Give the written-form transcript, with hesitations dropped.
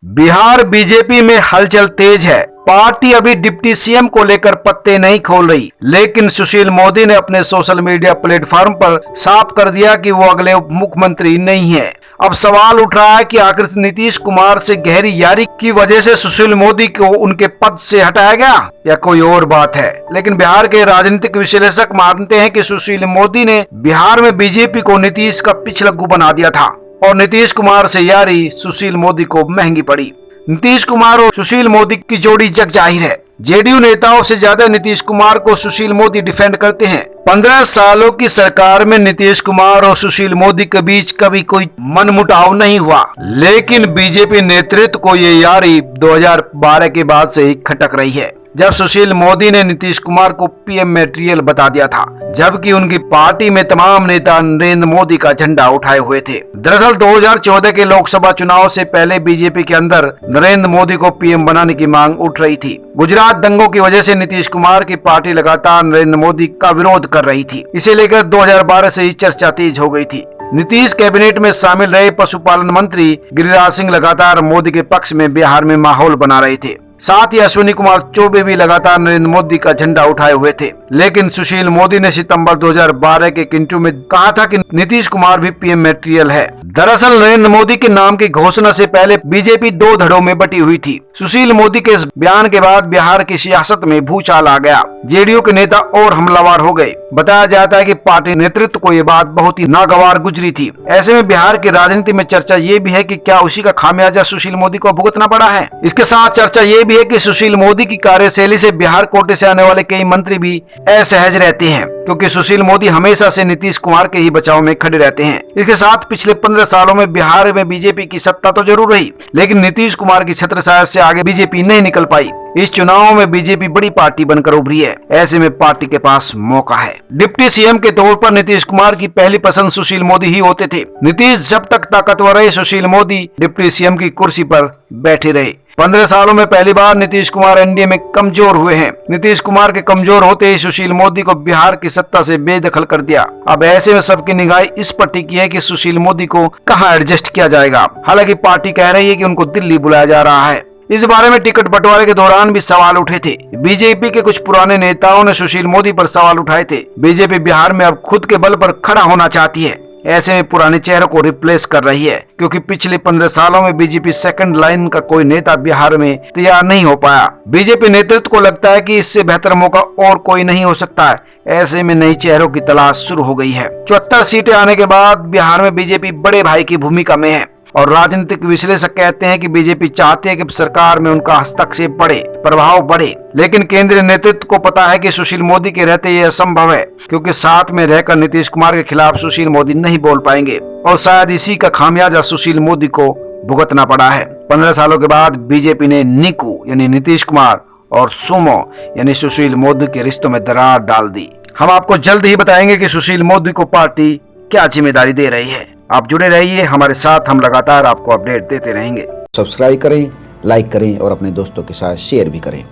Bihar BJP में हलचल तेज है। पार्टी अभी डिप्टी सीएम को लेकर पत्ते नहीं खोल रही, लेकिन सुशील मोदी ने अपने सोशल मीडिया प्लेटफॉर्म पर साफ कर दिया कि वो अगले उप मुख्यमंत्री नहीं है। अब सवाल उठ रहा है कि आखिर नीतीश कुमार से गहरी यारी की वजह से सुशील मोदी को उनके पद से हटाया गया या कोई और बात है। लेकिन बिहार के राजनीतिक विश्लेषक मानते हैं कि सुशील मोदी ने बिहार में बीजेपी को नीतीश का पिछलग्गू बना दिया था और नीतीश कुमार से यारी सुशील मोदी को महंगी पड़ी। नीतीश कुमार और सुशील मोदी की जोड़ी जग जाहिर है। जेडीयू नेताओं से ज्यादा नीतीश कुमार को सुशील मोदी डिफेंड करते हैं। 15 सालों की सरकार में नीतीश कुमार और सुशील मोदी के बीच कभी कोई मनमुटाव नहीं हुआ, लेकिन बीजेपी नेतृत्व को ये यारी 2012 के बाद से ही खटक रही है, जब सुशील मोदी ने नीतीश कुमार को पीएम मटेरियल बता दिया था, जबकि उनकी पार्टी में तमाम नेता नरेंद्र मोदी का झंडा उठाए हुए थे। दरअसल 2014 के लोकसभा चुनाव से पहले बीजेपी के अंदर नरेंद्र मोदी को पीएम बनाने की मांग उठ रही थी। गुजरात दंगों की वजह से नीतीश कुमार की पार्टी लगातार नरेंद्र मोदी का विरोध कर रही थी। इसे लेकर 2012 से ही चर्चा तेज हो गई थी। नीतीश कैबिनेट में शामिल रहे पशुपालन मंत्री गिरिराज सिंह लगातार मोदी के पक्ष में बिहार में माहौल बना रहे थे। साथ ही अश्विनी कुमार चौबे भी लगातार नरेंद्र मोदी का झंडा उठाए हुए थे। लेकिन सुशील मोदी ने सितंबर 2012 के इंटरव्यू में कहा था कि नीतीश कुमार भी पीएम मटेरियल है। दरअसल नरेंद्र मोदी के नाम की घोषणा से पहले बीजेपी 2 धड़ों में बटी हुई थी। सुशील मोदी के इस बयान के बाद बिहार की सियासत में भूचाल आ गया। जेडीयू के नेता और हमलावर हो गए। बताया जाता है कि पार्टी नेतृत्व को ये बात बहुत ही नागवार गुजरी थी। ऐसे में बिहार की राजनीति में चर्चा ये भी है कि क्या उसी का खामियाजा सुशील मोदी को भुगतना पड़ा है। इसके साथ चर्चा ये भी है कि सुशील मोदी की कार्यशैली से बिहार कोटे से आने वाले कई मंत्री भी असहज रहते हैं, क्योंकि सुशील मोदी हमेशा से नीतीश कुमार के ही बचाव में खड़े रहते हैं। इसके साथ पिछले 15 सालों में बिहार में बीजेपी की सत्ता तो जरूर रही, लेकिन नीतीश कुमार की छत्रछाया से आगे बीजेपी नहीं निकल पाई। इस चुनाव में बीजेपी बड़ी पार्टी बनकर उभरी है। ऐसे में पार्टी के पास मौका है। डिप्टी सीएम के तौर पर नीतीश कुमार की पहली पसंद सुशील मोदी ही होते थे। नीतीश जब तक ताकतवर रहे, सुशील मोदी डिप्टी सीएम की कुर्सी पर बैठे रहे। 15 सालों में पहली बार नीतीश कुमार एनडीए में कमजोर हुए हैं। नीतीश कुमार के कमजोर होते ही सुशील मोदी को बिहार की सत्ता से बेदखल कर दिया। अब ऐसे में सबकी निगाह इस पर टिकी है कि सुशील मोदी को कहां एडजस्ट किया जाएगा। हालांकि पार्टी कह रही है कि उनको दिल्ली बुलाया जा रहा है। इस बारे में टिकट बंटवारे के दौरान भी सवाल उठे थे। बीजेपी के कुछ पुराने नेताओं ने सुशील मोदी पर सवाल उठाए थे। बीजेपी बिहार में अब खुद के बल पर खड़ा होना चाहती है। ऐसे में पुराने चेहरों को रिप्लेस कर रही है, क्योंकि पिछले 15 सालों में बीजेपी सेकंड लाइन का कोई नेता बिहार में तैयार नहीं हो पाया। बीजेपी नेतृत्व को लगता है कि इससे बेहतर मौका और कोई नहीं हो सकता है। ऐसे में नई चेहरों की तलाश शुरू हो गई है। 74 सीटें आने के बाद बिहार में बीजेपी बड़े भाई की भूमिका में है और राजनीतिक विश्लेषक कहते हैं कि बीजेपी चाहती है कि सरकार में उनका हस्तक्षेप बढ़े, प्रभाव बढ़े। लेकिन केंद्रीय नेतृत्व को पता है कि सुशील मोदी के रहते ये असंभव है, क्योंकि साथ में रहकर नीतीश कुमार के खिलाफ सुशील मोदी नहीं बोल पाएंगे और शायद इसी का खामियाजा सुशील मोदी को भुगतना पड़ा है। 15 सालों के बाद बीजेपी ने निकू यानी नीतीश कुमार और सुमो यानी सुशील मोदी के रिश्तों में दरार डाल दी। हम आपको जल्द ही बताएंगे कि सुशील मोदी को पार्टी क्या जिम्मेदारी दे रही है। आप जुड़े रहिए हमारे साथ, हम लगातार आपको अपडेट देते रहेंगे। सब्सक्राइब करें, लाइक करें और अपने दोस्तों के साथ शेयर भी करें।